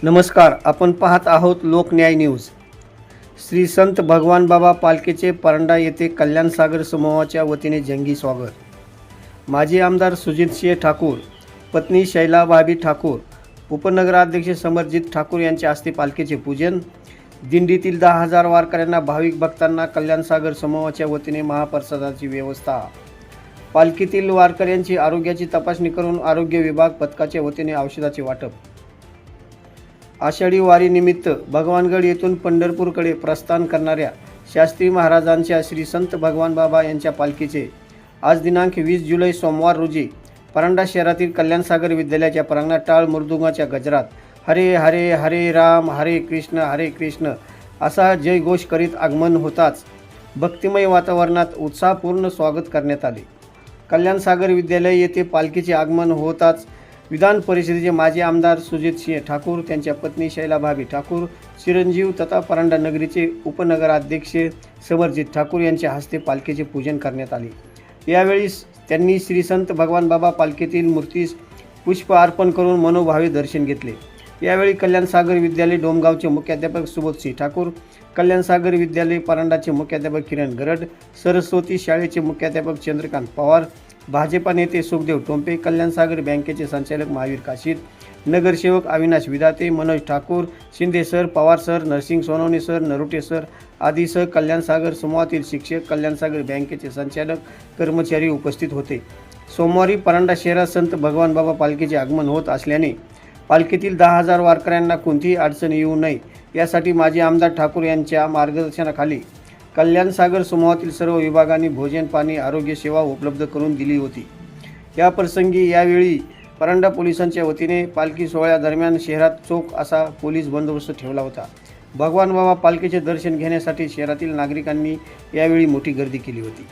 नमस्कार, आपण पाहत आहोत लोकन्याय न्यूज। श्री संत भगवान बाबा पालखीचे परांडा येथे कल्याण सागर समूहाच्या वतीने जंगी स्वागत। माजी आमदार सुजितसिंह ठाकूर, पत्नी शैला भाभी ठाकूर, उपनगराध्यक्ष समरजित ठाकूर यांच्या हस्ते पालखीचे पूजन। दिंडीतील 10,000 वारकऱ्यांना भाविक भक्तांना कल्याण सागर समूहाच्या वतीने महाप्रसादाची व्यवस्था। पालखीतील वारकऱ्यांची आरोग्याची तपासणी करून आरोग्य विभाग पथकाच्या वतीने औषधाचे वाटप। आषाढी वारीनिमित्त भगवानगड येथून पंढरपूरकडे प्रस्थान करणाऱ्या शास्त्री महाराजांच्या श्री संत भगवान बाबा यांच्या पालखीचे आज दिनांक 20 जुलै सोमवार रोजी परांडा शहरातील कल्याण सागर विद्यालयाच्या प्रांगणात टाळ मृदुंगाच्या गजरात हरे हरे हरे राम हरे कृष्ण असा जयघोष करीत आगमन होताच भक्तिमय वातावरणात उत्साहपूर्ण स्वागत करण्यात आले। कल्याण सागर विद्यालय येथे पालखीचे आगमन होताच विधान परिषदेचे माजी आमदार सुजितसिंह ठाकूर, त्यांच्या पत्नी शैला भाभी ठाकूर, चिरंजीव तथा परांडा नगरीचे उपनगराध्यक्ष समरजित ठाकूर यांच्या हस्ते पालखीचे पूजन करण्यात आले। यावेळी त्यांनी श्री संत भगवान बाबा पालखीतील मूर्तीस पुष्प अर्पण करून मनोभावे दर्शन घेतले। यावेळी कल्याण सागर विद्यालय डोमगावचे मुख्याध्यापक सुबोधसिंह ठाकूर, कल्याण सागर विद्यालय परांडाचे मुख्याध्यापक किरण गरड, सरस्वती शाळेचे मुख्याध्यापक चंद्रकांत पवार, भाजपा नेते सुखदेव टोंपे, कल्याण सागर बँकेचे संचालक महावीर काशीद, नगरसेवक Avinash Vidhate, Manoj Thakur, Shinde sir, Pawar sir, Narsing Sonawane sir, Narute sir आदी सह कल्याण सागर समूहातील शिक्षक, कल्याण सागर बँकेचे संचालक, कर्मचारी उपस्थित होते। सोमवारी परांडा शहरात संत भगवान बाबा पालखीचे आगमन होत असल्याने पालखीतील 10,000 वारकऱ्यांना कोणतीही अडचण येऊ नये यासाठी माजी आमदार ठाकूर यांच्या मार्गदर्शनाखाली कल्याण सागर समूहातील सर्व विभागांनी भोजन, पाणी, आरोग्य सेवा उपलब्ध करून दिली होती। या प्रसंगी यावेळी परांडा पोलिसांच्या वतीने पालखी सोहळ्यादरम्यान शहरात चोख असा पोलीस बंदोबस्त ठेवला होता। भगवान बाबा पालखीचे दर्शन घेण्यासाठी शहरातील नागरिकांनी यावेळी मोठी गर्दी केली होती।